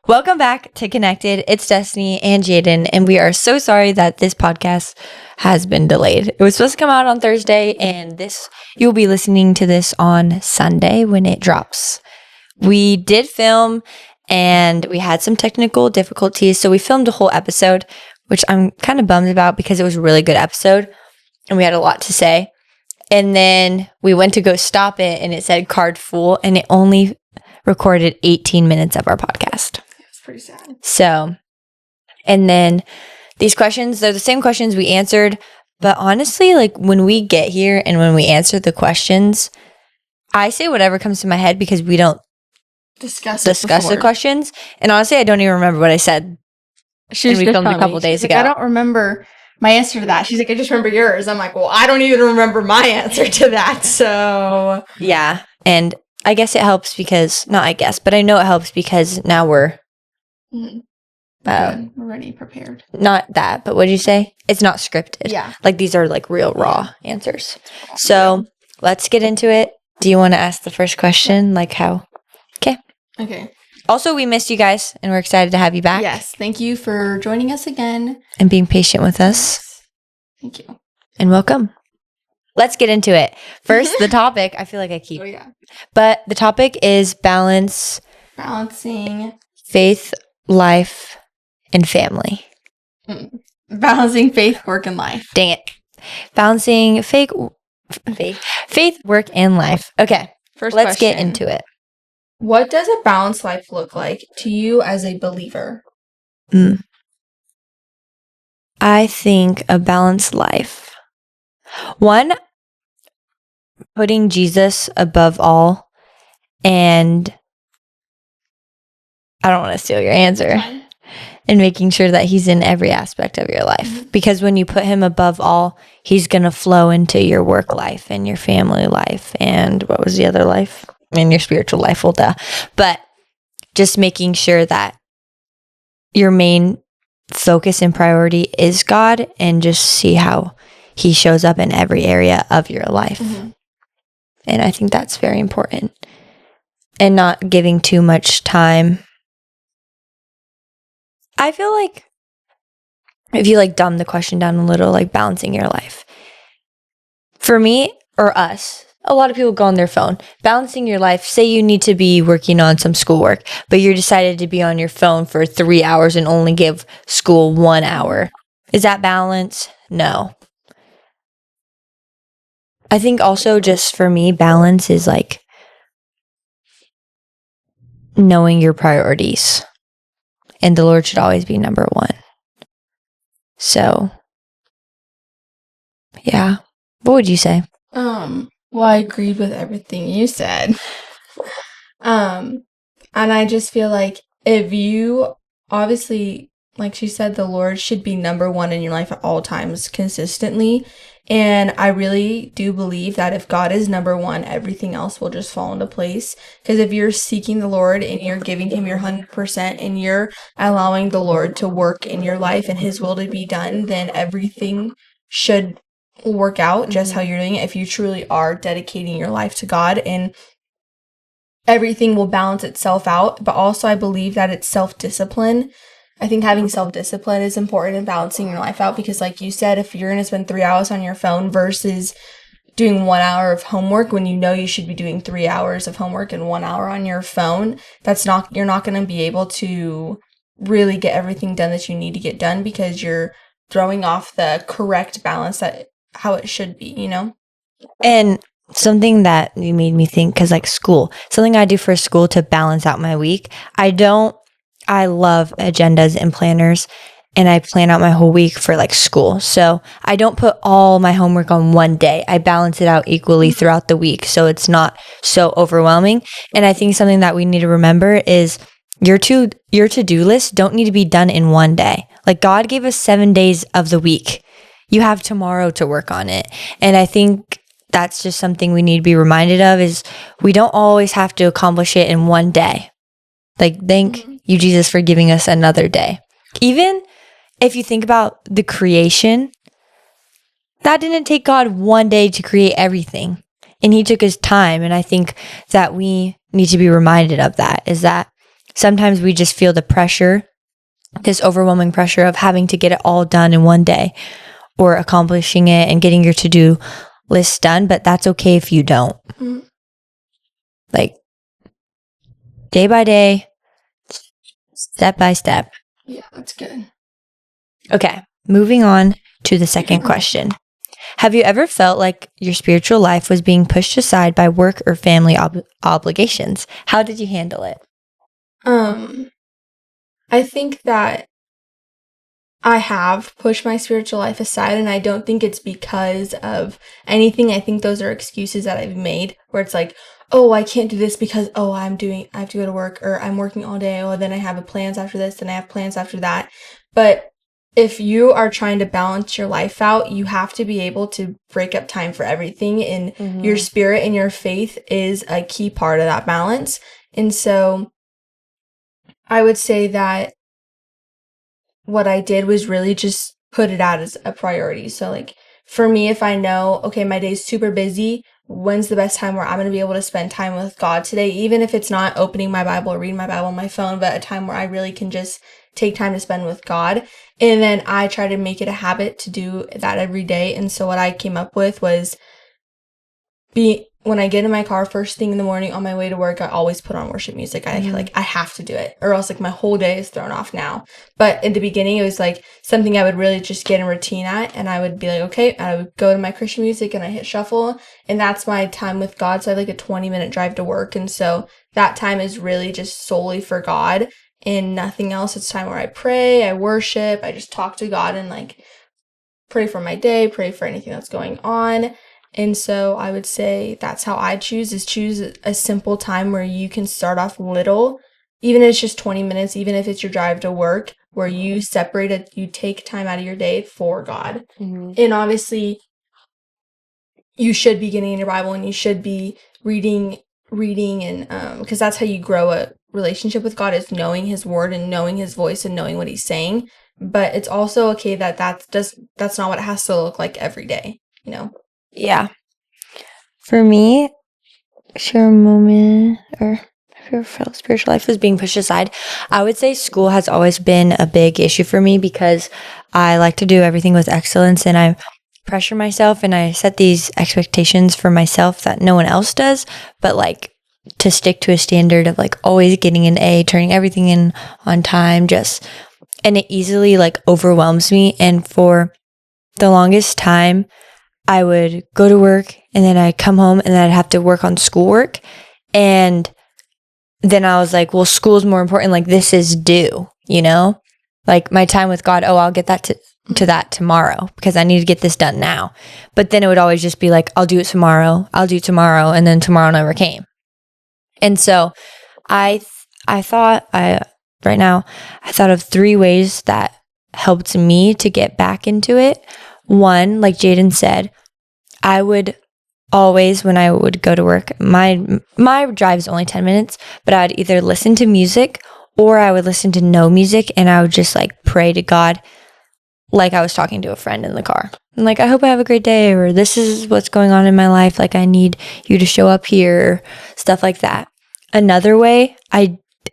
Welcome back to Connected. It's Destiny and Jaedyn, and we are so sorry that this podcast has been delayed. It was supposed to come out on Thursday, and you'll be listening to this on Sunday when it drops. We did film, and we had some technical difficulties, so we filmed a whole episode, which I'm kind of bummed about because it was a really good episode, and we had a lot to say. And then we went to go stop it, and it said card full, and it only recorded 18 minutes of our podcast. It's pretty sad. So, and then these questions, they're the same questions we answered, but honestly, like when we get here and when we answer the questions, I say whatever comes to my head because we don't discuss the questions. And honestly, I don't even remember what I said. We filmed a couple days ago. I don't remember my answer to that. She's like, I just remember yours. I'm like, well, I don't even remember my answer to that. So yeah. And I guess it helps because, not I guess, but I know it helps because now we're already prepared. Not that, but what did you say? It's not scripted. Yeah. Like these are like real raw answers. So let's get into it. Do you want to ask the first question? Like how? Okay. Also, we missed you guys and we're excited to have you back. Yes. Thank you for joining us again. And being patient with us. Yes. Thank you. And welcome. Let's get into it. First, the topic. I feel like I keep. Oh, yeah. But the topic is balancing faith, life, and family. Balancing faith, work, and life. Dang it. Balancing faith, work, and life. Okay. Let's get into it. What does a balanced life look like to you as a believer? I think a balanced life. One, putting Jesus above all, and I don't want to steal your answer, and making sure that he's in every aspect of your life. Because when you put him above all, he's going to flow into your work life and your family life and what was the other life? And your spiritual life, well, duh. But just making sure that your main focus and priority is God and just see how he shows up in every area of your life. And I think that's very important. And not giving too much time. I feel like if you like dumb the question down a little, like balancing your life. For me or us, a lot of people go on their phone. Balancing your life, say you need to be working on some schoolwork, but you're decided to be on your phone for 3 hours and only give school 1 hour. Is that balance? No. I think also just for me, balance is like knowing your priorities. And the Lord should always be number one. So, yeah. What would you say? Well, I agreed with everything you said. And I just feel like if you, obviously, like she said, the Lord should be number one in your life at all times consistently. And I really do believe that if God is number one, everything else will just fall into place. Because if you're seeking the Lord and you're giving him your 100% and you're allowing the Lord to work in your life and his will to be done, then everything should work out just how you're doing it if you truly are dedicating your life to God, and everything will balance itself out. But also I believe that it's self-discipline. I think having self-discipline is important in balancing your life out, because like you said, if you're going to spend 3 hours on your phone versus doing 1 hour of homework when you know you should be doing 3 hours of homework and 1 hour on your phone, you're not going to be able to really get everything done that you need to get done, because you're throwing off the correct balance that how it should be, you know? And something that you made me think, because like school, something I do for school to balance out my week, I love agendas and planners, and I plan out my whole week for like school. So I don't put all my homework on one day. I balance it out equally throughout the week, so it's not so overwhelming. And I think something that we need to remember is your to-do list don't need to be done in one day. Like God gave us 7 days of the week. You have tomorrow to work on it. And I think that's just something we need to be reminded of, is we don't always have to accomplish it in one day. Like, thank you, Jesus, for giving us another day. Even if you think about the creation, that didn't take God one day to create everything. And he took his time. And I think that we need to be reminded of that, is that sometimes we just feel the pressure, this overwhelming pressure of having to get it all done in one day or accomplishing it and getting your to-do list done. But that's okay if you don't. Like, day by day, step by step. Yeah, that's good. Okay, moving on to the second question. Have you ever felt like your spiritual life was being pushed aside by work or family obligations? How did you handle it? I think that I have pushed my spiritual life aside, and I don't think it's because of anything. I think those are excuses that I've made where it's like, oh, I can't do this because, oh, I have to go to work, or I'm working all day. Oh, then I have plans after this and I have plans after that. But if you are trying to balance your life out, you have to be able to break up time for everything. And your spirit and your faith is a key part of that balance. And so I would say that what I did was really just put it out as a priority. So like for me, if I know, okay, my day's super busy, when's the best time where I'm going to be able to spend time with God today? Even if it's not opening my Bible or reading my Bible on my phone, but a time where I really can just take time to spend with God. And then I try to make it a habit to do that every day. And so what I came up with was when I get in my car first thing in the morning on my way to work, I always put on worship music. I have to do it, or else like my whole day is thrown off now. But in the beginning, it was like something I would really just get in routine at, and I would be like, okay, I would go to my Christian music and I hit shuffle, and that's my time with God. So I have like a 20-minute drive to work, and so that time is really just solely for God and nothing else. It's time where I pray, I worship, I just talk to God and like pray for my day, pray for anything that's going on. And so I would say that's how I choose a simple time where you can start off little, even if it's just 20 minutes, even if it's your drive to work, where you separate it, you take time out of your day for God. And obviously you should be getting in your Bible and you should be reading and because that's how you grow a relationship with God, is knowing his word and knowing his voice and knowing what he's saying. But it's also okay that that's not what it has to look like every day, you know? Yeah. For me, share a moment or if your spiritual life was being pushed aside, I would say school has always been a big issue for me because I like to do everything with excellence and I pressure myself and I set these expectations for myself that no one else does, but like to stick to a standard of like always getting an A, turning everything in on time, and it easily like overwhelms me. And for the longest time, I would go to work and then I'd come home and then I'd have to work on schoolwork. And then I was like, well, school's more important. Like this is due, you know, like my time with God. Oh, I'll get that to that tomorrow because I need to get this done now. But then it would always just be like, I'll do it tomorrow. I'll do tomorrow. And then tomorrow never came. And so right now I thought of 3 ways that helped me to get back into it. One, like Jaedyn said, I would always, when I would go to work, my drive is only 10 minutes, but I'd either listen to music or I would listen to no music and I would just like pray to God like I was talking to a friend in the car. And like, I hope I have a great day, or this is what's going on in my life. Like I need you to show up here, stuff like that. Another way,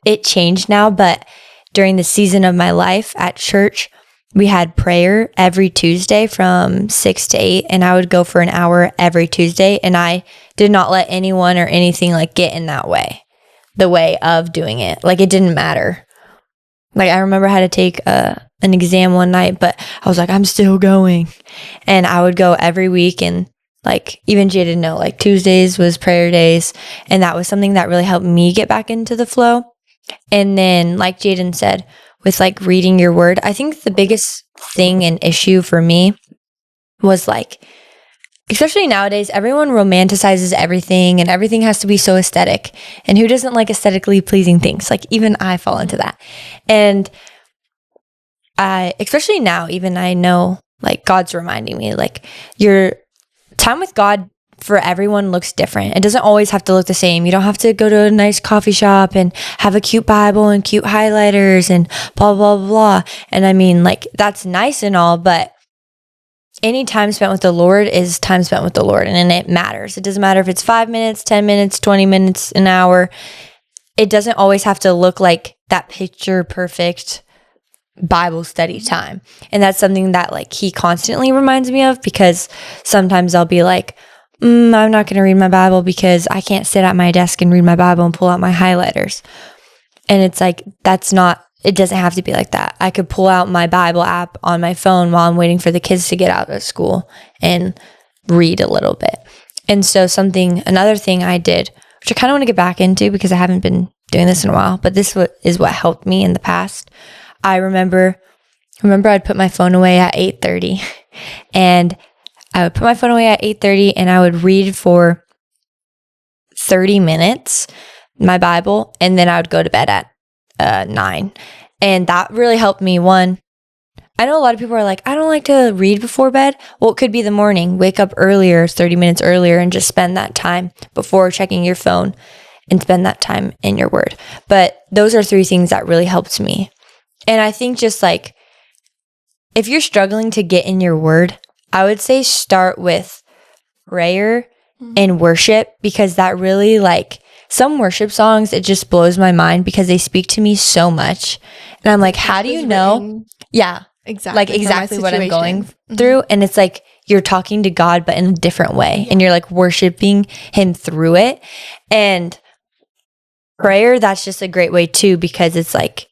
it changed now, but during the season of my life at church, we had prayer every Tuesday from 6 to 8, and I would go for an hour every Tuesday, and I did not let anyone or anything like get in the way of doing it. Like it didn't matter. Like I remember I had to take an exam one night, but I was like, I'm still going. And I would go every week, and like even Jay didn't know, like Tuesdays was prayer days, and that was something that really helped me get back into the flow. And then like Jaedyn said, with like reading your word, I think the biggest thing and issue for me was like, especially nowadays, everyone romanticizes everything and everything has to be so aesthetic. And who doesn't like aesthetically pleasing things? Like even I fall into that. And especially now, even I know like God's reminding me, like your time with God for everyone looks different. It doesn't always have to look the same. You don't have to go to a nice coffee shop and have a cute Bible and cute highlighters and blah, blah, blah, blah. And I mean, like, that's nice and all, but any time spent with the Lord is time spent with the Lord, and it matters. It doesn't matter if it's 5 minutes, 10 minutes, 20 minutes, an hour. it doesn't always have to look like that picture perfect Bible study time. And that's something that like he constantly reminds me of, because sometimes I'll be like, I'm not going to read my Bible because I can't sit at my desk and read my Bible and pull out my highlighters. And it's like, it doesn't have to be like that. I could pull out my Bible app on my phone while I'm waiting for the kids to get out of school and read a little bit. And so another thing I did, which I kind of want to get back into because I haven't been doing this in a while, but this is what helped me in the past. I remember I'd put my phone away at 8:30, and I would put my phone away at 8:30 and I would read for 30 minutes my Bible, and then I would go to bed at 9. And that really helped me. One, I know a lot of people are like, I don't like to read before bed. Well, it could be the morning. Wake up earlier, 30 minutes earlier, and just spend that time before checking your phone and spend that time in your word. But those are 3 things that really helped me. And I think just like, if you're struggling to get in your word, I would say start with prayer and worship, because that really, like, some worship songs, it just blows my mind because they speak to me so much. And I'm like, how do you know? Yeah. Exactly what I'm going through. And it's like, you're talking to God, but in a different way. And you're like worshiping him through it. And prayer, that's just a great way too, because it's like,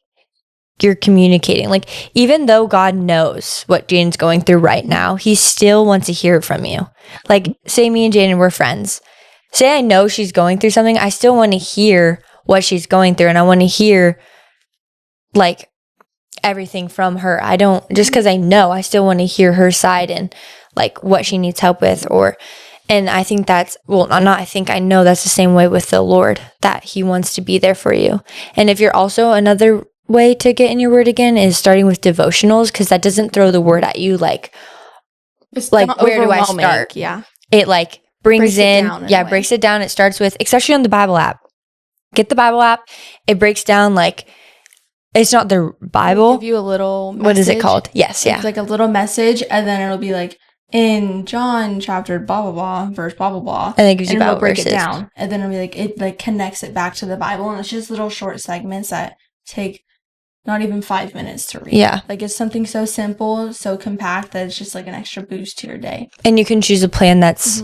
you're communicating. Like, even though God knows what Jaden's going through right now, he still wants to hear it from you. Like, say me and Jaden were friends. Say I know she's going through something, I still want to hear what she's going through, and I want to hear, like, everything from her. I don't, just because I know, I still want to hear her side and, like, what she needs help with. And I think I know that's the same way with the Lord, that he wants to be there for you. And if you're also, another way to get in your word again is starting with devotionals, because that doesn't throw the word at you like where do I start? Yeah. It like breaks it down. It starts with, especially on the Bible app. Get the Bible app. It breaks down, like, it's not the Bible. It'll give you a little message. What is it called? Yes, yeah. It's like a little message, and then it'll be like, in John chapter blah blah blah, verse blah blah blah, and it gives you Bible break verses. It down, and then it'll be like, it like connects it back to the Bible, and it's just little short segments that take not even 5 minutes to read. Yeah. Like, it's something so simple, so compact, that it's just like an extra boost to your day. And you can choose a plan that's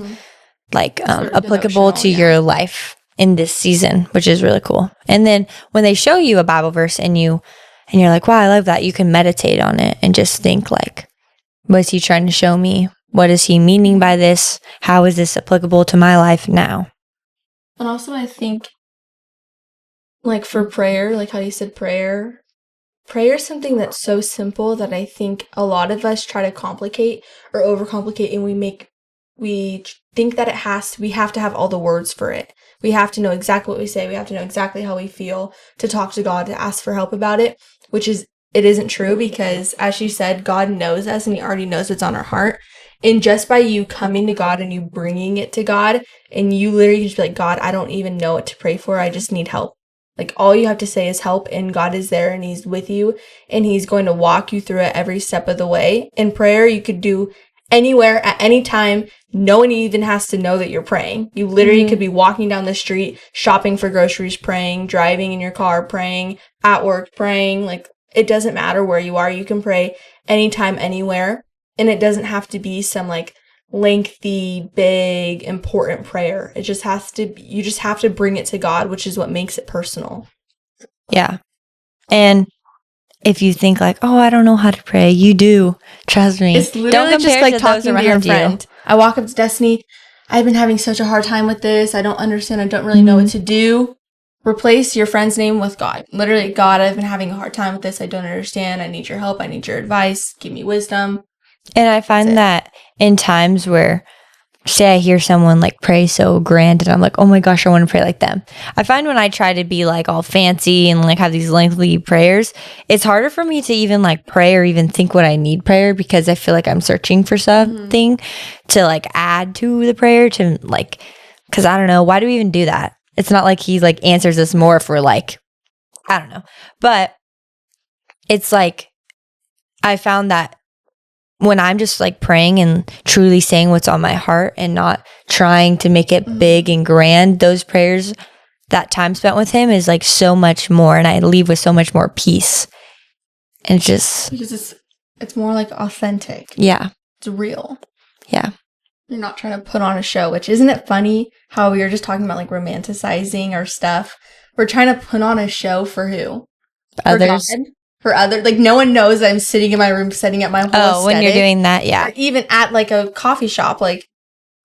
like applicable to your life in this season, which is really cool. And then when they show you a Bible verse and you're like, wow, I love that, you can meditate on it and just think, like, what is he trying to show me? What is he meaning by this? How is this applicable to my life now? And also, I think, like, for prayer, like how you said prayer is something that's so simple that I think a lot of us try to complicate or overcomplicate, and we think that we have to have all the words for it. We have to know exactly what we say. We have to know exactly how we feel to talk to God, to ask for help about it, it isn't true, because as she said, God knows us and he already knows what's on our heart. And just by you coming to God and you bringing it to God, and you literally just be like, God, I don't even know what to pray for. I just need help. Like, all you have to say is help, and God is there, and he's with you, and he's going to walk you through it every step of the way. In prayer, you could do anywhere at any time. No one even has to know that you're praying. You literally could be walking down the street, shopping for groceries, praying, driving in your car, praying, at work, praying. Like, it doesn't matter where you are. You can pray anytime, anywhere. And it doesn't have to be some, like, lengthy, big, important prayer. You just have to bring it to God, which is what makes it personal. Yeah. And if you think like, oh, I don't know how to pray, you do. Trust me. It's literally just like talking to your friend. I walk up to Destiny, I've been having such a hard time with this. I don't understand. I don't really know what to do. Replace your friend's name with God. Literally, God, I've been having a hard time with this. I don't understand. I need your help. I need your advice. Give me wisdom. And I find that in times where, say I hear someone like pray so grand and I'm like, oh my gosh, I want to pray like them. I find when I try to be like all fancy and like have these lengthy prayers, it's harder for me to even like pray or even think what I need prayer, because I feel like I'm searching for something to like add to the prayer, to like, because I don't know, why do we even do that? It's not like he like answers us more if we're like, I don't know. But it's like, I found that when I'm just like praying and truly saying what's on my heart and not trying to make it big and grand, those prayers, that time spent with him is like so much more, and I leave with so much more peace. And it's just Because it's more like authentic. Yeah. It's real. Yeah. You're not trying to put on a show, which isn't it funny how we were just talking about like romanticizing our stuff? We're trying to put on a show for who? Others. For others. Like no one knows I'm sitting in my room setting up my whole aesthetic. When you're doing that, yeah. Or even at like a coffee shop, like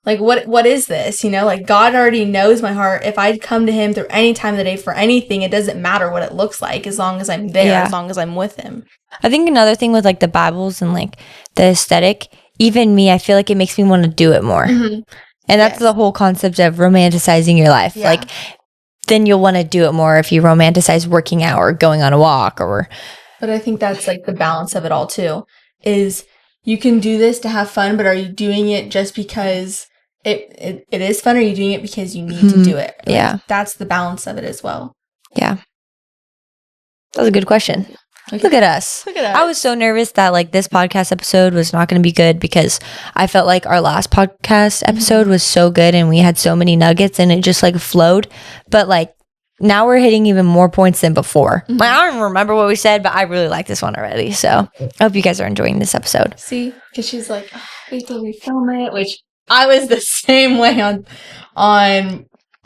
what is this? You know, like God already knows my heart. If I come to him through any time of the day for anything, it doesn't matter what it looks like as long as I'm there, as long as I'm with him. I think another thing with like the Bibles and like the aesthetic, even me, I feel like it makes me want to do it more. And that's the whole concept of romanticizing your life. Like then you'll want to do it more if you romanticize working out or going on a walk or. But I think that's like the balance of it all too, is you can do this to have fun, but are you doing it just because it is fun, or are you doing it because you need to do it? Like, that's the balance of it as well. Yeah. That was a good question. Look at us. I was so nervous that like this podcast episode was not going to be good because I felt like our last podcast episode was so good and we had so many nuggets and it just like flowed. But like now we're hitting even more points than before. Like I don't even remember what we said, but I really like this one already. So I hope you guys are enjoying this episode. See, because she's like, wait till we film it, which I was the same way on I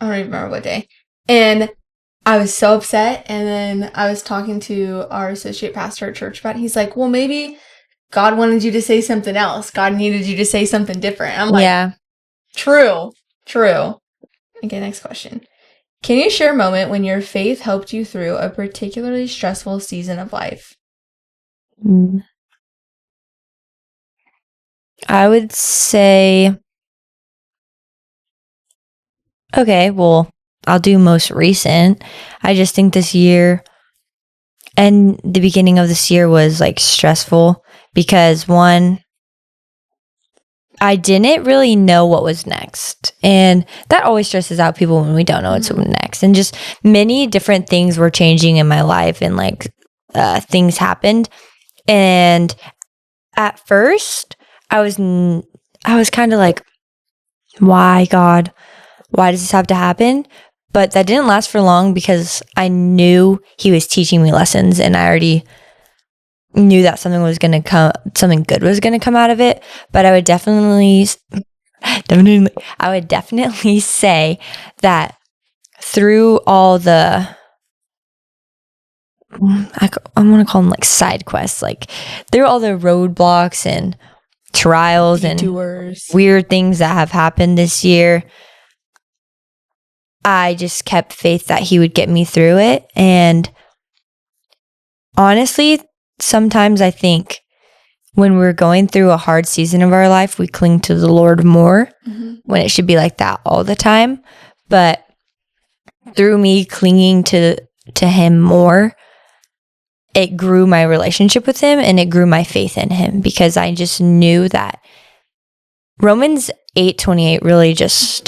don't even remember what day. And I was so upset, and then I was talking to our associate pastor at church about it. He's like, well, maybe God wanted you to say something else. God needed you to say something different. I'm like, true. Okay, next question. Can you share a moment when your faith helped you through a particularly stressful season of life? I would say, okay, well, I'll do most recent. I just think this year and the beginning of this year was like stressful because one, I didn't really know what was next. And that always stresses out people when we don't know what's next. And just many different things were changing in my life and like things happened. And at first I was kind of like, why, God? Why does this have to happen? But that didn't last for long because I knew he was teaching me lessons and I already knew that something good was going to come out of it. But I would definitely say that through all the, I want to call them like side quests, like through all the roadblocks and trials detours and weird things that have happened this year, I just kept faith that he would get me through it. And honestly, sometimes I think when we're going through a hard season of our life, we cling to the Lord more when it should be like that all the time. But through me clinging to him more, it grew my relationship with him and it grew my faith in him because I just knew that Romans 8:28 really just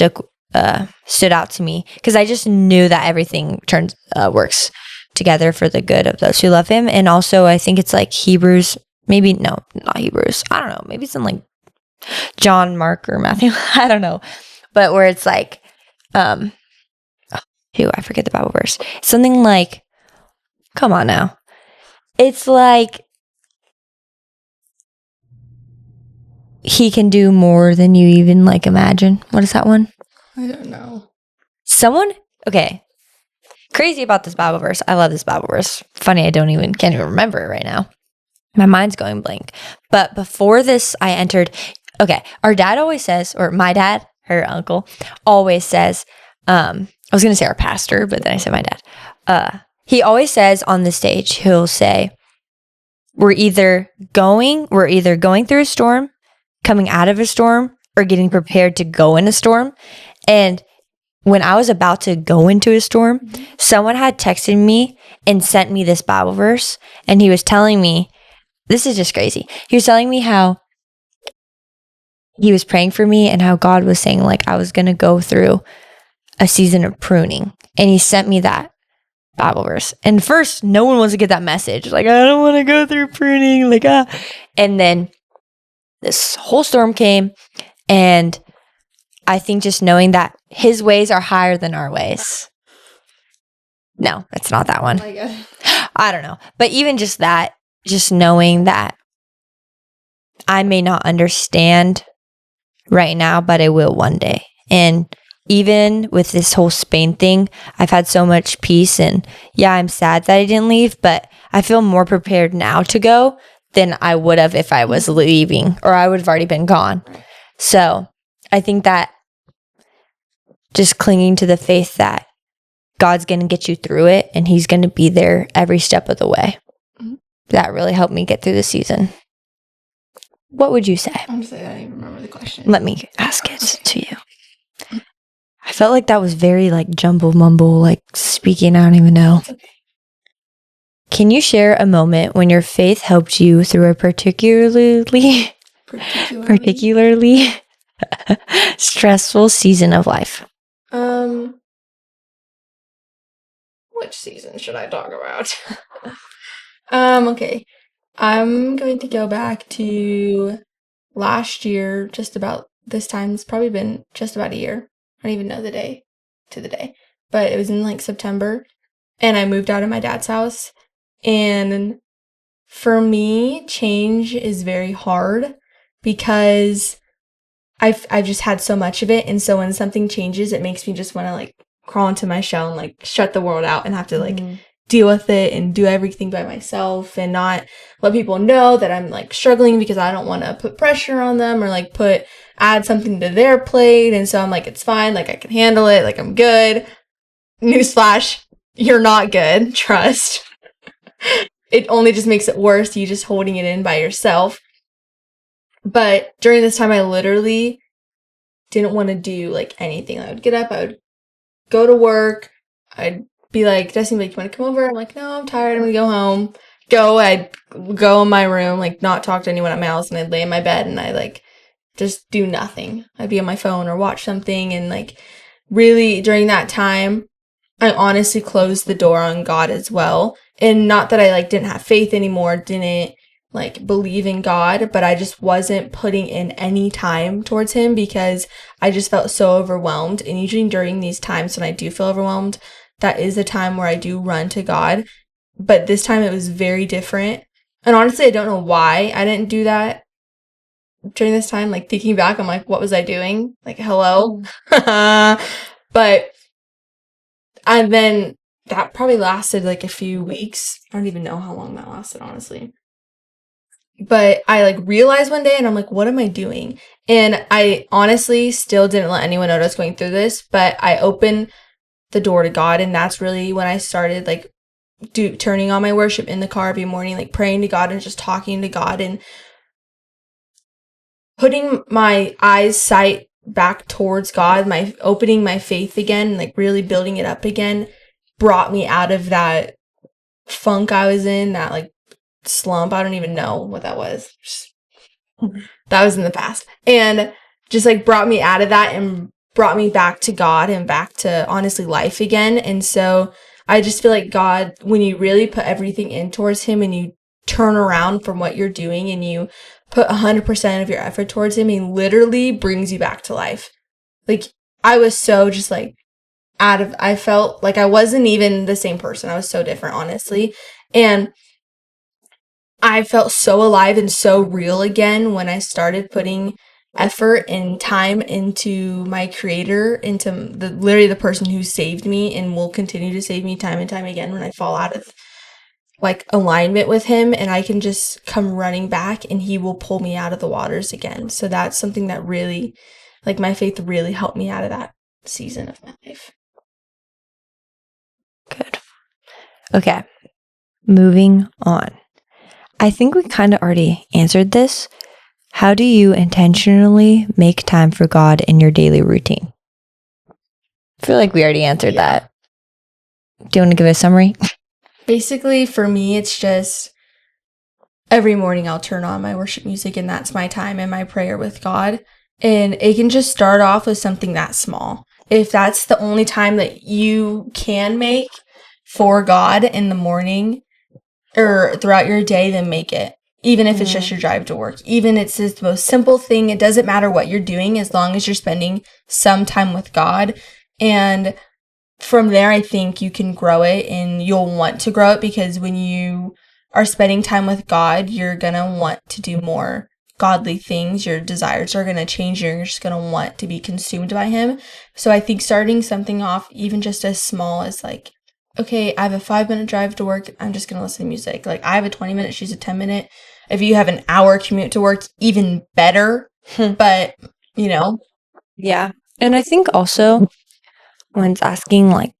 stood out to me because I just knew that everything works together for the good of those who love him. And also I think it's like Hebrews, maybe no, not Hebrews. I don't know. Maybe it's in like John, Mark, or Matthew. I don't know. But where it's like, I forget the Bible verse. Something like, come on now. It's like he can do more than you even like imagine. What is that one? I don't know. Okay. Crazy about this Bible verse. I love this Bible verse. Funny, can't even remember it right now. My mind's going blank. But before this, our dad always says, or my dad, her uncle, always says, I was going to say our pastor, but then I said my dad. He always says on the stage, he'll say, we're either going through a storm, coming out of a storm, or getting prepared to go in a storm. And when I was about to go into a storm, someone had texted me and sent me this Bible verse. And he was telling me, this is just crazy. He was telling me how he was praying for me and how God was saying like I was going to go through a season of pruning. And he sent me that Bible verse. And first, no one wants to get that message. Like, I don't want to go through pruning. And then this whole storm came. And I think just knowing that his ways are higher than our ways. No, it's not that one. Oh my God. I don't know. But even just that, just knowing that I may not understand right now, but I will one day. And even with this whole Spain thing, I've had so much peace. And yeah, I'm sad that I didn't leave, but I feel more prepared now to go than I would have if I was leaving, or I would have already been gone. So I think that just clinging to the faith that God's going to get you through it and he's going to be there every step of the way. Mhm. That really helped me get through the season. What would you say? Honestly, I don't even remember the question. Let me ask it to you. I felt like that was very like jumble mumble, like speaking. I don't even know. It's okay. Can you share a moment when your faith helped you through a particularly stressful season of life? Which season should I talk about? Okay. I'm going to go back to last year, just about this time. It's probably been just about a year. I don't even know the day to the day, but it was in like September, and I moved out of my dad's house. And for me, change is very hard because I've just had so much of it, and so when something changes, it makes me just want to like crawl into my shell and like shut the world out and have to like deal with it and do everything by myself and not let people know that I'm like struggling because I don't want to put pressure on them or like add something to their plate. And so I'm like, it's fine, like I can handle it, like I'm good. Newsflash, you're not good, trust. It only just makes it worse, you just holding it in by yourself. But during this time, I literally didn't want to do like anything. I would get up, I would go to work, I'd be like, Destiny, like, you want to come over? I'm like, no, I'm tired, I'm gonna go home. I'd go in my room, like not talk to anyone at my house, and I'd lay in my bed and I like just do nothing. I'd be on my phone or watch something, and like really during that time, I honestly closed the door on God as well. And not that I like didn't have faith anymore, didn't like believe in God, but I just wasn't putting in any time towards him because I just felt so overwhelmed. And usually during these times when I do feel overwhelmed, that is the time where I do run to God. But this time it was very different. And honestly, I don't know why I didn't do that during this time. Like thinking back, I'm like, what was I doing? Like, hello? But, and then that probably lasted like a few weeks. I don't even know how long that lasted, honestly. But I like realized one day and I'm like, what am I doing? And I honestly still didn't let anyone know I was going through this, but I opened the door to God. And that's really when I started like turning on my worship in the car every morning, like praying to God and just talking to God and putting my sight back towards God, opening my faith again, like really building it up again, brought me out of that funk I was in, that like slump. I don't even know what that was. That was in the past. And just like brought me out of that and brought me back to God and back to honestly life again. And so I just feel like God, when you really put everything in towards him and you turn around from what you're doing and you put 100% of your effort towards him, he literally brings you back to life. Like I was so just like I felt like I wasn't even the same person. I was so different, honestly. And I felt so alive and so real again when I started putting effort and time into my creator, into literally the person who saved me and will continue to save me time and time again when I fall out of like alignment with him, and I can just come running back and he will pull me out of the waters again. So that's something that really, like my faith really helped me out of that season of my life. Good. Okay. Moving on. I think we kind of already answered this. How do you intentionally make time for God in your daily routine? I feel like we already answered that. Do you want to give a summary? Basically, for me, it's just every morning I'll turn on my worship music and that's my time and my prayer with God. And it can just start off with something that small. If that's the only time that you can make for God in the morning or throughout your day, then make it. Even if it's just your drive to work. Even if it's just the most simple thing. It doesn't matter what you're doing as long as you're spending some time with God. And from there, I think you can grow it and you'll want to grow it, because when you are spending time with God, you're going to want to do more godly things. Your desires are going to change. You're just going to want to be consumed by Him. So I think starting something off, even just as small as like, okay, I have a 5-minute drive to work, I'm just going to listen to music. Like, I have a 20-minute, she's a 10-minute. If you have an hour commute to work, even better. But, Yeah. And I think also when it's asking like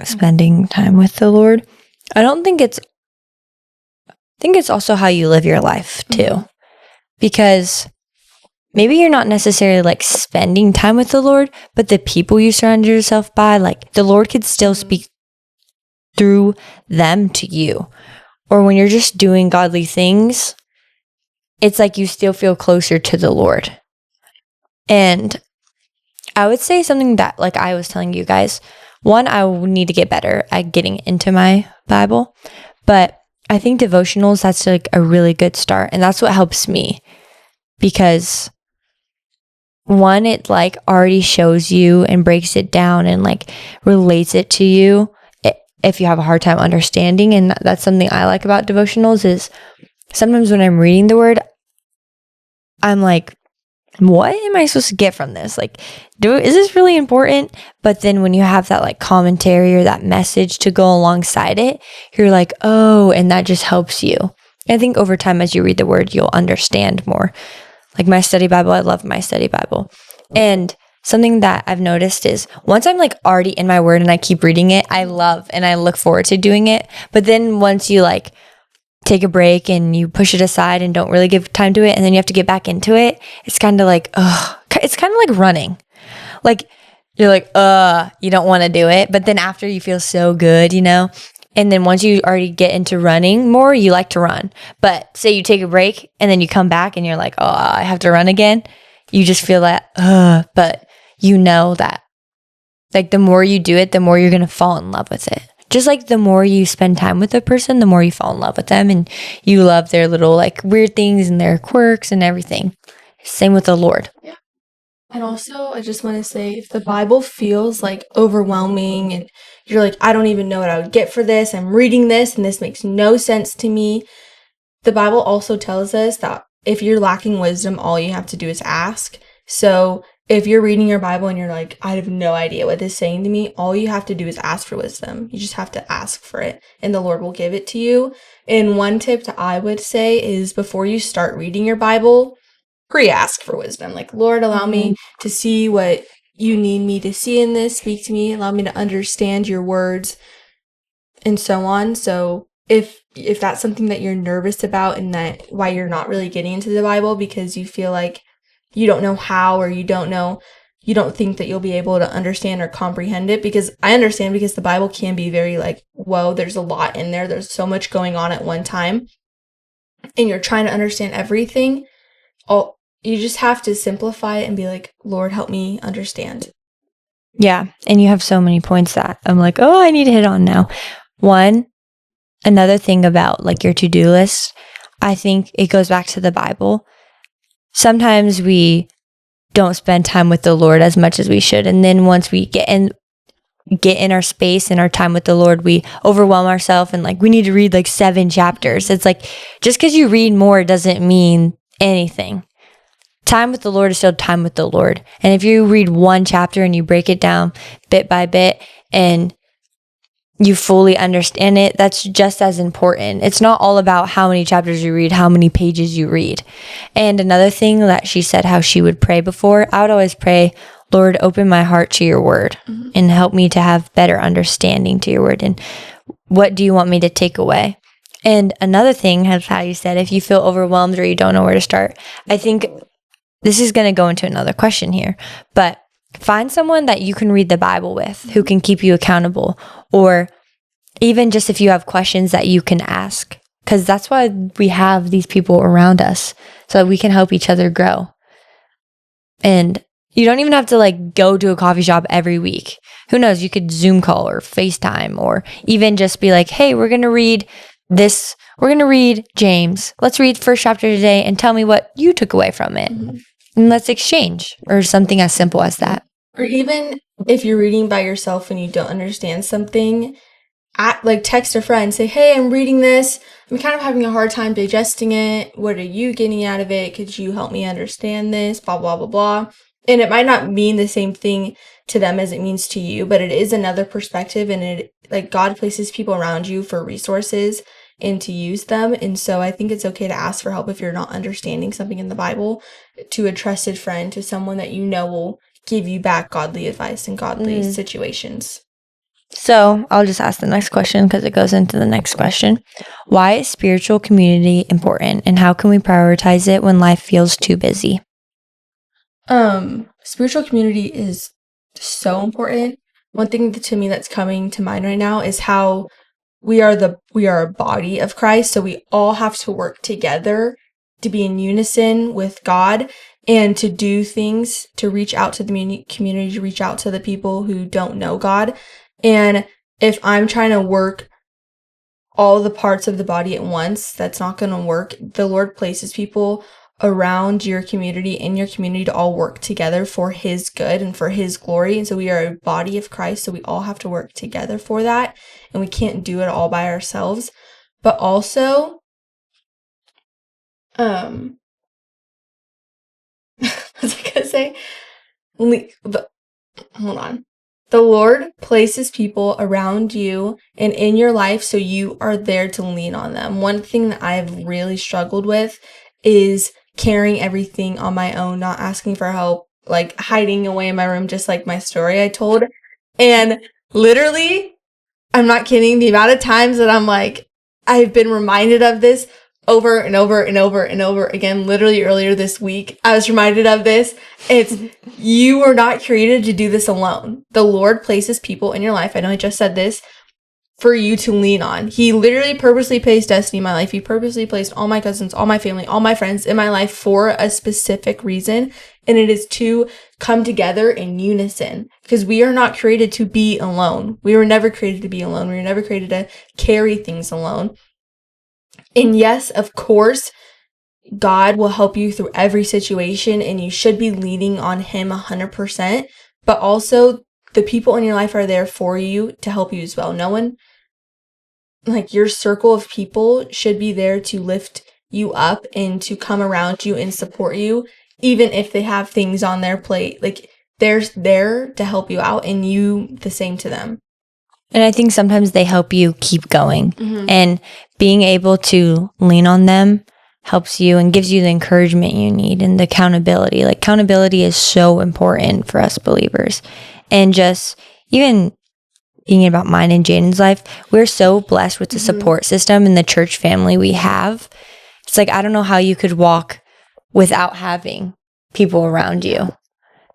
spending time with the Lord, I think it's also how you live your life too. Mm-hmm. Because maybe you're not necessarily like spending time with the Lord, but the people you surround yourself by, like the Lord could still speak through them to you. Or when you're just doing godly things, it's like you still feel closer to the Lord. And I would say something that, like I was telling you guys, one, I need to get better at getting into my Bible, but I think devotionals, that's like a really good start. And that's what helps me, because one, it like already shows you and breaks it down and like relates it to you if you have a hard time understanding. And that's something I like about devotionals, is sometimes when I'm reading the word, I'm like, what am I supposed to get from this? Like, is this really important? But then when you have that like commentary or that message to go alongside it, you're like, oh, and that just helps you. I think over time, as you read the word, you'll understand more. Like my study Bible, I love my study Bible. And something that I've noticed is once I'm like already in my word and I keep reading it, I love and I look forward to doing it. But then once you like take a break and you push it aside and don't really give time to it, and then you have to get back into it, it's kind of like, it's kind of like running. Like you're like, you don't want to do it. But then after, you feel so good, And then once you already get into running more, you like to run. But say you take a break and then you come back and you're like, oh, I have to run again. You just feel that, but you know that like the more you do it, the more you're going to fall in love with it. Just like the more you spend time with a person, the more you fall in love with them and you love their little like weird things and their quirks and everything. Same with the Lord. Yeah. And also, I just want to say, if the Bible feels like overwhelming and you're like, I don't even know what I would get for this, I'm reading this and this makes no sense to me, the Bible also tells us that if you're lacking wisdom, all you have to do is ask. So if you're reading your Bible and you're like, I have no idea what this is saying to me, all you have to do is ask for wisdom. You just have to ask for it and the Lord will give it to you. And one tip that I would say is, before you start reading your Bible, pre-ask for wisdom. Like, Lord, allow me to see what you need me to see in this. Speak to me. Allow me to understand your words and so on. So if that's something that you're nervous about and that why you're not really getting into the Bible because you feel like you don't know how, or you don't think that you'll be able to understand or comprehend it, because I understand, because the Bible can be very like, whoa, there's a lot in there. There's so much going on at one time and you're trying to understand everything. You just have to simplify it and be like, Lord, help me understand. Yeah. And you have so many points that I'm like, oh, I need to hit on now. One, another thing about like your to-do list, I think it goes back to the Bible. Sometimes we don't spend time with the Lord as much as we should. And then once we get in our space and our time with the Lord, we overwhelm ourselves and like we need to read like 7 chapters. It's like, just because you read more doesn't mean anything. Time with the Lord is still time with the Lord. And if you read 1 chapter and you break it down bit by bit and you fully understand it, that's just as important. It's not all about how many chapters you read, how many pages you read. And another thing that she said, how she would pray before, I would always pray, Lord, open my heart to your word and help me to have better understanding to your word. And what do you want me to take away? And another thing, as how you said, if you feel overwhelmed or you don't know where to start, I think this is going to go into another question here, but find someone that you can read the Bible with who can keep you accountable, or even just if you have questions that you can ask, because that's why we have these people around us so that we can help each other grow. And you don't even have to like go to a coffee shop every week. Who knows? You could Zoom call or FaceTime, or even just be like, hey, we're going to read this. We're going to read James. Let's read first chapter today and tell me what you took away from it. And let's exchange, or something as simple as that. Or even if you're reading by yourself and you don't understand something, text a friend, say, hey, I'm reading this. I'm kind of having a hard time digesting it. What are you getting out of it? Could you help me understand this? Blah, blah, blah, blah. And it might not mean the same thing to them as it means to you, but it is another perspective, and God places people around you for resources and to use them. And so I think it's okay to ask for help if you're not understanding something in the Bible, to a trusted friend, to someone that you know will give you back godly advice in godly situations. So I'll just ask the next question because it goes into the next question. Why is spiritual community important, and how can we prioritize it when life feels too busy? Spiritual community is so important. One thing to me that's coming to mind right now is how we are a body of Christ, so we all have to work together to be in unison with God and to do things to reach out to the community, to reach out to the people who don't know God. And if I'm trying to work all the parts of the body at once, that's not going to work. The Lord places people around your community, in your community, to all work together for His good and for His glory. And so we are a body of Christ, so we all have to work together for that. And we can't do it all by ourselves. But also, what was I going to say? Hold on. The Lord places people around you and in your life, so you are there to lean on them. One thing that I've really struggled with is carrying everything on my own, not asking for help, like hiding away in my room, just like my story I told. And literally, I'm not kidding, the amount of times that I'm like, I've been reminded of this over and over and over and over again. Literally earlier this week, I was reminded of this. It's, you are not created to do this alone. The Lord places people in your life, I know I just said this, for you to lean on. He literally purposely placed Destiny in my life. He purposely placed all my cousins, all my family, all my friends in my life for a specific reason. And it is to come together in unison, because we are not created to be alone. We were never created to be alone. We were never created to carry things alone. And yes, of course, God will help you through every situation, and you should be leaning on Him 100%. But also, the people in your life are there for you to help you as well. No one, like, your circle of people should be there to lift you up and to come around you and support you, even if they have things on their plate. Like, they're there to help you out, and you the same to them. And I think sometimes they help you keep going. And being able to lean on them helps you and gives you the encouragement you need and the accountability. Like, accountability is so important for us believers. And just even thinking about mine and Jaden's life, we're so blessed with the support system and the church family we have. It's like, I don't know how you could walk without having people around you,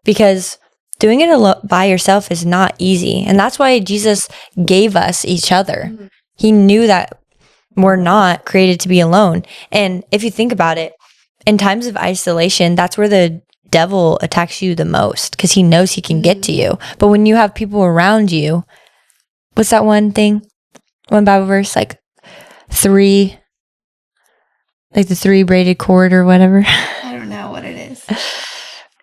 because doing it by yourself is not easy. And that's why Jesus gave us each other. He knew that we're not created to be alone. And if you think about it, in times of isolation, that's where the devil attacks you the most, because he knows he can get to you. But when you have people around you, what's that one Bible verse, like the 3 braided cord or whatever? I don't know what it is.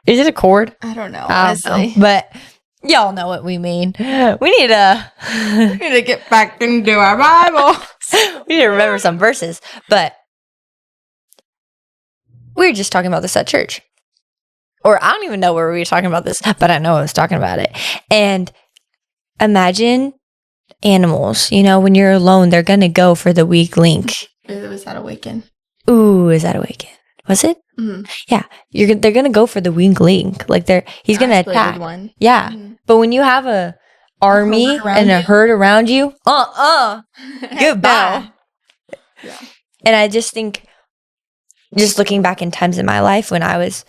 Is it a cord? I don't know, honestly. But y'all know what we mean. We need to get back into our Bible. We need to remember some verses. But we were just talking about this at church. Or I don't even know where we were talking about this, but I know I was talking about it. And imagine animals, when you're alone, they're going to go for the weak link. Was that Awaken? Ooh, is that Awaken? Was it? Mm-hmm. Yeah. They're going to go for the weak link. Like he's going to attack. One. Yeah. Mm-hmm. But when you have a army and a herd around you, goodbye. Yeah. And I just think, just looking back in times in my life when I was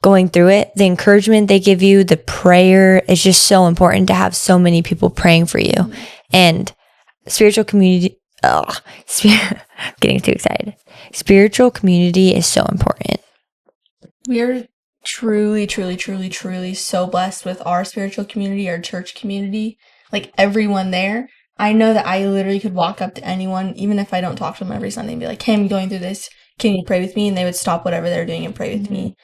going through it, the encouragement they give you, the prayer is just so important to have so many people praying for you. And spiritual community, getting too excited. Spiritual community is so important. We are truly, truly, truly, truly so blessed with our spiritual community, our church community, like everyone there. I know that I literally could walk up to anyone, even if I don't talk to them every Sunday, and be like, hey, I'm going through this. Can you pray with me? And they would stop whatever they're doing and pray with me.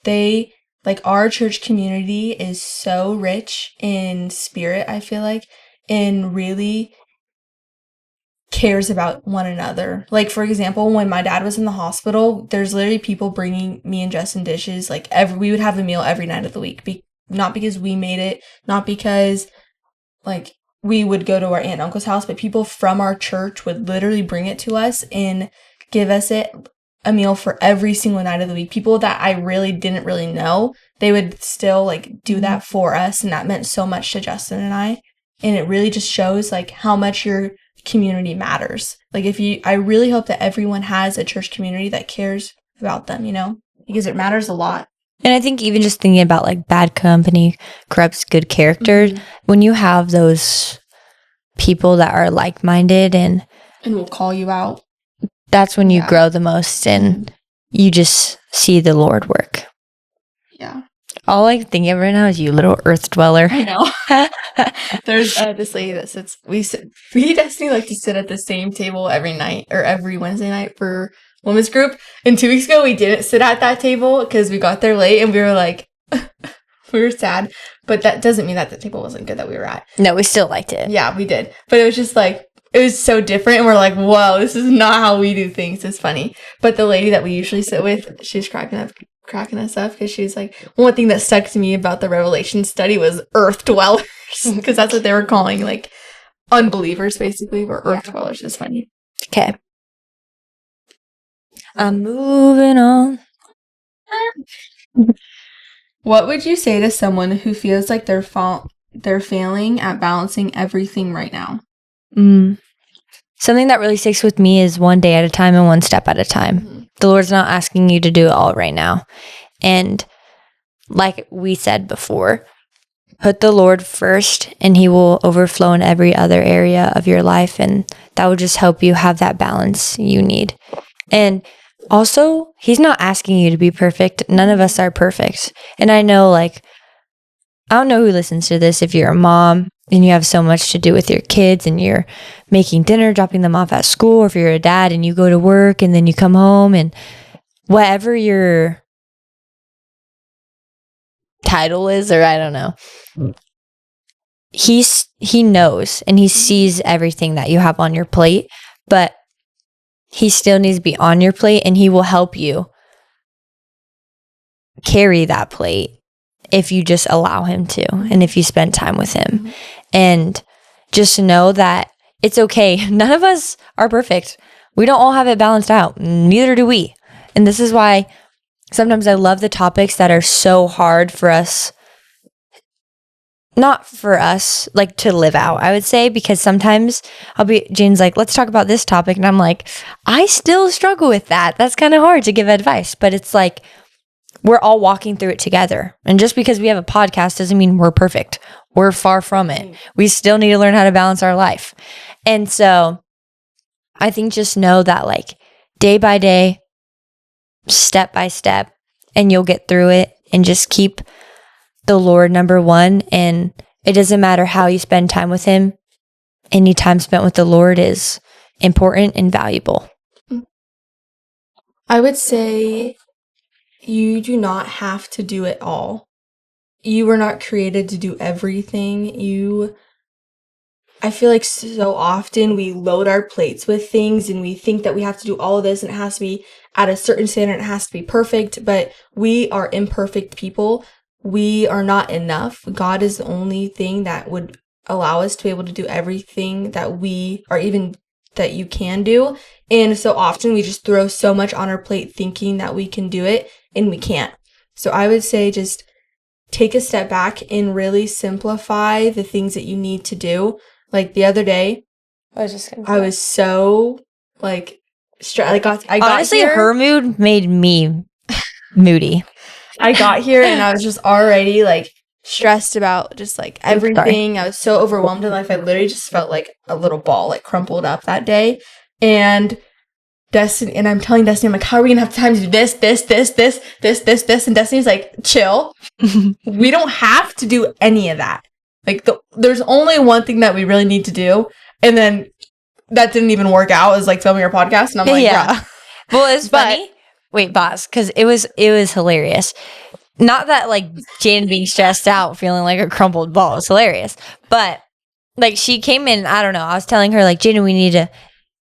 They like our church community is so rich in spirit, I feel like, and really cares about one another. Like, for example, when my dad was in the hospital, there's literally people bringing me and Justin dishes. Like, we would have a meal every night of the week. Not because we made it, not because, like, we would go to our aunt and uncle's house, but people from our church would literally bring it to us and give us a meal for every single night of the week. People that I really didn't really know, they would still, like, do that for us, and that meant so much to Justin and I. And it really just shows, like, how much your community matters. Like, I really hope that everyone has a church community that cares about them, you know, because it matters a lot. And I think even just thinking about like bad company corrupts good character. When you have those people that are like-minded and will call you out, that's when you grow the most and you just see the Lord work. Yeah. All I think of right now is you, little earth dweller. I know. There's this lady that sits. Me and Destiny like to sit at the same table every night or every Wednesday night for women's group. And 2 weeks ago, we didn't sit at that table because we got there late, and we were like, we were sad. But that doesn't mean that the table wasn't good that we were at. No, we still liked it. Yeah, we did. But it was just like, it was so different, and we're like, whoa, this is not how we do things. It's funny. But the lady that we usually sit with, she's cracking us up because she's like, one thing that stuck to me about the Revelation study was earth dwellers, because that's what they were calling, like, unbelievers basically were earth dwellers. It's funny. Okay, I'm moving on. What would you say to someone who feels like they're failing at balancing everything right now? Something that really sticks with me is one day at a time and one step at a time. The Lord's not asking you to do it all right now. And like we said before, put the Lord first and he will overflow in every other area of your life. And that will just help you have that balance you need. And also, he's not asking you to be perfect. None of us are perfect. And I know, like, I don't know who listens to this. If you're a mom and you have so much to do with your kids and you're making dinner, dropping them off at school, or if you're a dad and you go to work and then you come home and whatever your title is, or I don't know, he knows and he sees everything that you have on your plate, but he still needs to be on your plate and he will help you carry that plate if you just allow him to and if you spend time with him. And just know that it's okay. None of us are perfect. We don't all have it balanced out. Neither do we. And this is why sometimes I love the topics that are so hard for us, not for us, like to live out, I would say, because sometimes Jane's like, let's talk about this topic. And I'm like, I still struggle with that. That's kind of hard to give advice, but it's like, we're all walking through it together. And just because we have a podcast doesn't mean we're perfect. We're far from it. We still need to learn how to balance our life. And so I think just know that, like, day by day, step by step, and you'll get through it, and just keep the Lord number one. And it doesn't matter how you spend time with him. Any time spent with the Lord is important and valuable. I would say you do not have to do it all. You were not created to do everything. I feel like so often we load our plates with things and we think that we have to do all of this and it has to be at a certain standard, it has to be perfect, but we are imperfect people. We are not enough. God is the only thing that would allow us to be able to do everything that we are, even that you can do. And so often we just throw so much on our plate thinking that we can do it and we can't. So I would say just take a step back and really simplify the things that you need to do. Like the other day, I was so like I got honestly here, her mood made me moody. I got here and I was just already like stressed about just like everything. I was so overwhelmed in life. I literally just felt like a little ball, like crumpled up that day. And Destiny, and I'm telling Destiny, I'm like, how are we gonna have time to do this? And Destiny's like, chill. We don't have to do any of that. Like, there's only one thing that we really need to do. And then that didn't even work out. It was like filming our podcast. And I'm like, yeah. Well, it's funny. Wait, boss, because it was hilarious. not that like Jaedyn being stressed out, feeling like a crumpled ball is hilarious, but like she came in, I don't know, I was telling her like, Jaedyn, we need to,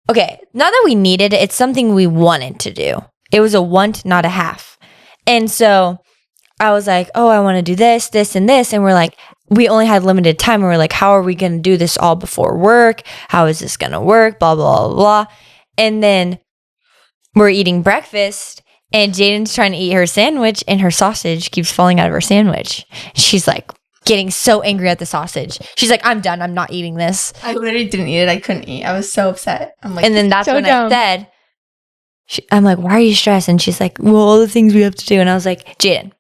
okay, not that we needed it, it's something we wanted to do. It was a want, not a half. And so I was like, oh, I want to do this, this, and this. And we're like, we only had limited time. And we're like, how are we going to do this all before work? How is this going to work? Blah, blah, blah, blah. And then we're eating breakfast and Jaden's trying to eat her sandwich and her sausage keeps falling out of her sandwich. She's like getting so angry at the sausage. She's like, I'm done. I'm not eating this. I literally didn't eat it. I couldn't eat. I was so upset. I'm like, and then that's so when dumb. I said, I'm like, why are you stressed? And she's like, well, all the things we have to do. And I was like, Jaedyn,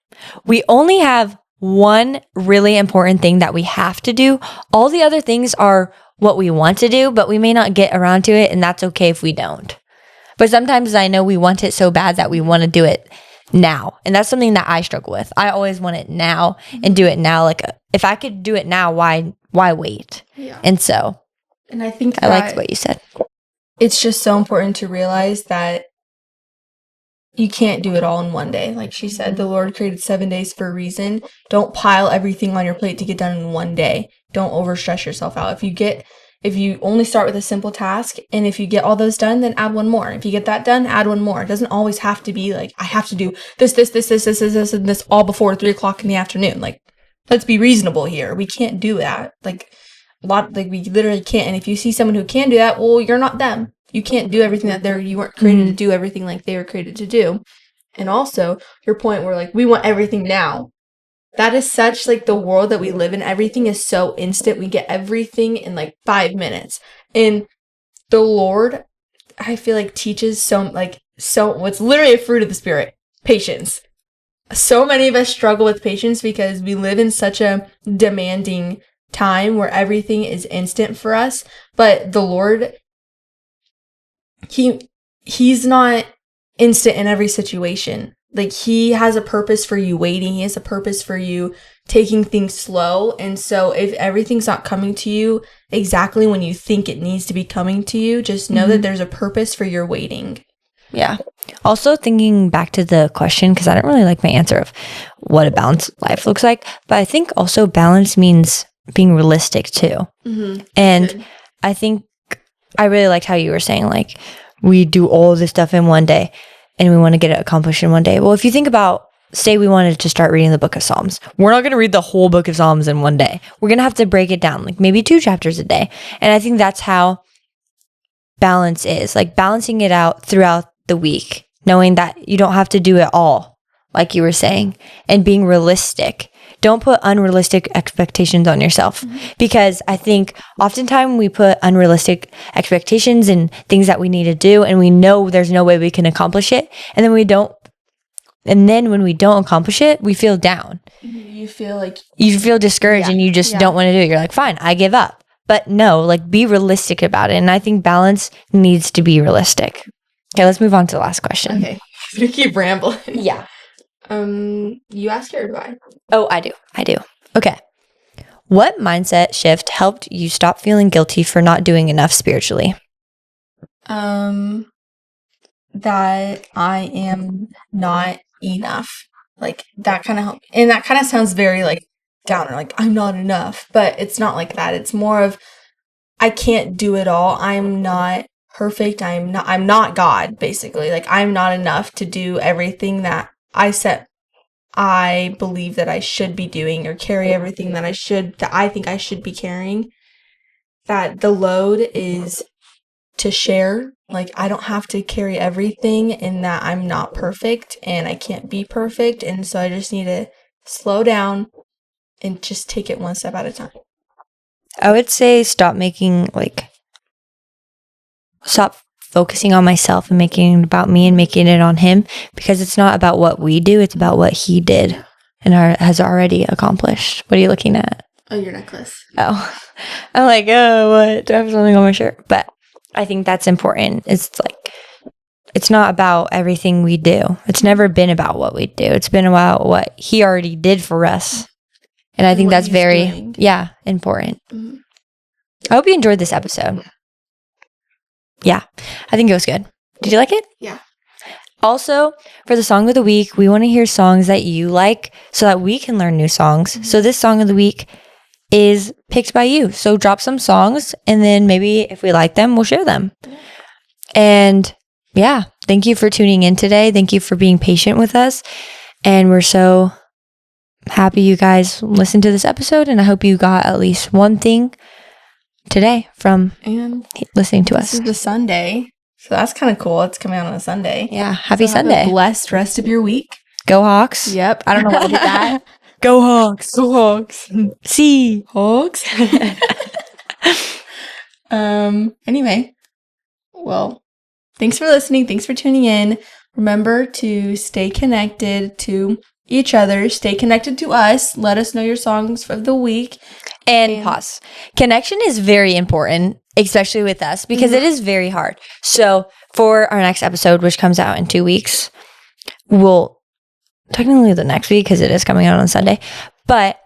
we only have one really important thing that we have to do. All the other things are what we want to do, but we may not get around to it. And that's okay if we don't. But sometimes I know we want it so bad that we want to do it now. And that's something that I struggle with. I always want it now and do it now. Like if I could do it now, why wait? Yeah. And so and I think I liked what you said. It's just so important to realize that you can't do it all in one day. Like she said, the Lord created 7 days for a reason. Don't pile everything on your plate to get done in one day. Don't overstress yourself out. If you only start with a simple task and if you get all those done, then add one more. If you get that done, add one more. It doesn't always have to be like, I have to do this, and this all before 3:00 in the afternoon. Like, let's be reasonable here. We can't do that. Like we literally can't. And if you see someone who can do that, well, you're not them. You can't do everything that you weren't created to do everything like they were created to do. And also your point where like, we want everything now. That is such like the world that we live in. Everything is so instant. We get everything in like 5 minutes. And the Lord, I feel like teaches what's literally a fruit of the Spirit, patience. So many of us struggle with patience because we live in such a demanding time where everything is instant for us. But the Lord, He's not instant in every situation. Like he has a purpose for you waiting. He has a purpose for you taking things slow. And so if everything's not coming to you exactly when you think it needs to be coming to you, just know that there's a purpose for your waiting. Yeah. Also thinking back to the question, because I don't really like my answer of what a balanced life looks like, but I think also balance means being realistic too. Mm-hmm. And good. I think I really liked how you were saying like we do all this stuff in one day and we want to get it accomplished in one day. Well, if you think about, say we wanted to start reading the book of Psalms, we're not going to read the whole book of Psalms in one day. We're going to have to break it down, like maybe 2 chapters a day. And I think that's how balance is, like balancing it out throughout the week, knowing that you don't have to do it all, like you were saying, and being realistic. Don't put unrealistic expectations on yourself, because I think oftentimes we put unrealistic expectations and things that we need to do, and we know there's no way we can accomplish it. And then when we don't accomplish it, we feel down. You feel discouraged and you just don't want to do it. You're like, fine, I give up. But no, like be realistic about it. And I think balance needs to be realistic. Okay, let's move on to the last question. Okay. We keep rambling. Yeah. You ask her or do I? Oh, I do. Okay. What mindset shift helped you stop feeling guilty for not doing enough spiritually? That I am not enough. Like that kind of help. And that kind of sounds very like downer, like I'm not enough, but it's not like that. It's more of I can't do it all. I'm not perfect. I'm not God, basically. Like I'm not enough to do everything that I believe that I should be doing, or carry everything that I think I should be carrying. That the load is to share. Like I don't have to carry everything, and that I'm not perfect and I can't be perfect. And so I just need to slow down and just take it one step at a time. I would say stop focusing on myself and making it about me and making it on him, because it's not about what we do, it's about what he did and has already accomplished. What are you looking at? Oh, your necklace. Oh, I'm like, oh, what? Do I have something on my shirt? But I think that's important. It's like, it's not about everything we do. It's never been about what we do. It's been about what he already did for us. And I think that's very, important. Mm-hmm. I hope you enjoyed this episode. Yeah, I think it was good. Did you like it? Yeah. Also, for the song of the week, we want to hear songs that you like so that we can learn new songs. So this song of the week is picked by you. So drop some songs, and then maybe if we like them, we'll share them. And yeah, thank you for tuning in today. Thank you for being patient with us. And we're so happy you guys listened to this episode. And I hope you got at least one thing today from listening to us. This is the Sunday. So that's kind of cool. It's coming out on a Sunday. Yeah. Happy So have Sunday. a blessed rest of your week. Go Hawks. Yep. I don't know why I did that. Go Hawks. Go Hawks. See. Hawks. Anyway. Well, thanks for listening. Thanks for tuning in. Remember to stay connected to each other. Stay connected to us. Let us know your songs for the week. And pause. Connection is very important, especially with us, because it is very hard. So for our next episode, which comes out in 2 weeks, we'll technically the next week because it is coming out on Sunday, but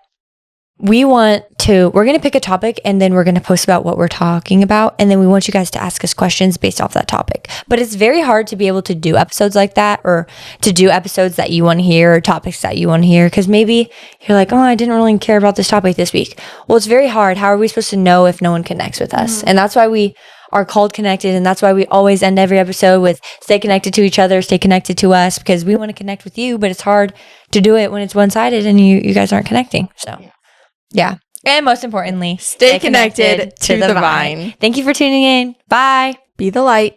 we're going to pick a topic and then we're going to post about what we're talking about. And then we want you guys to ask us questions based off that topic. But it's very hard to be able to do episodes like that, or to do episodes that you want to hear, or topics that you want to hear. Because maybe you're like, oh, I didn't really care about this topic this week. Well, it's very hard. How are we supposed to know if no one connects with us? And that's why we are called connected. And that's why we always end every episode with stay connected to each other, stay connected to us, because we want to connect with you, but it's hard to do it when it's one-sided and you guys aren't connecting. So yeah. And most importantly, Stay connected to the vine. Thank you for tuning in. Bye. Be the light.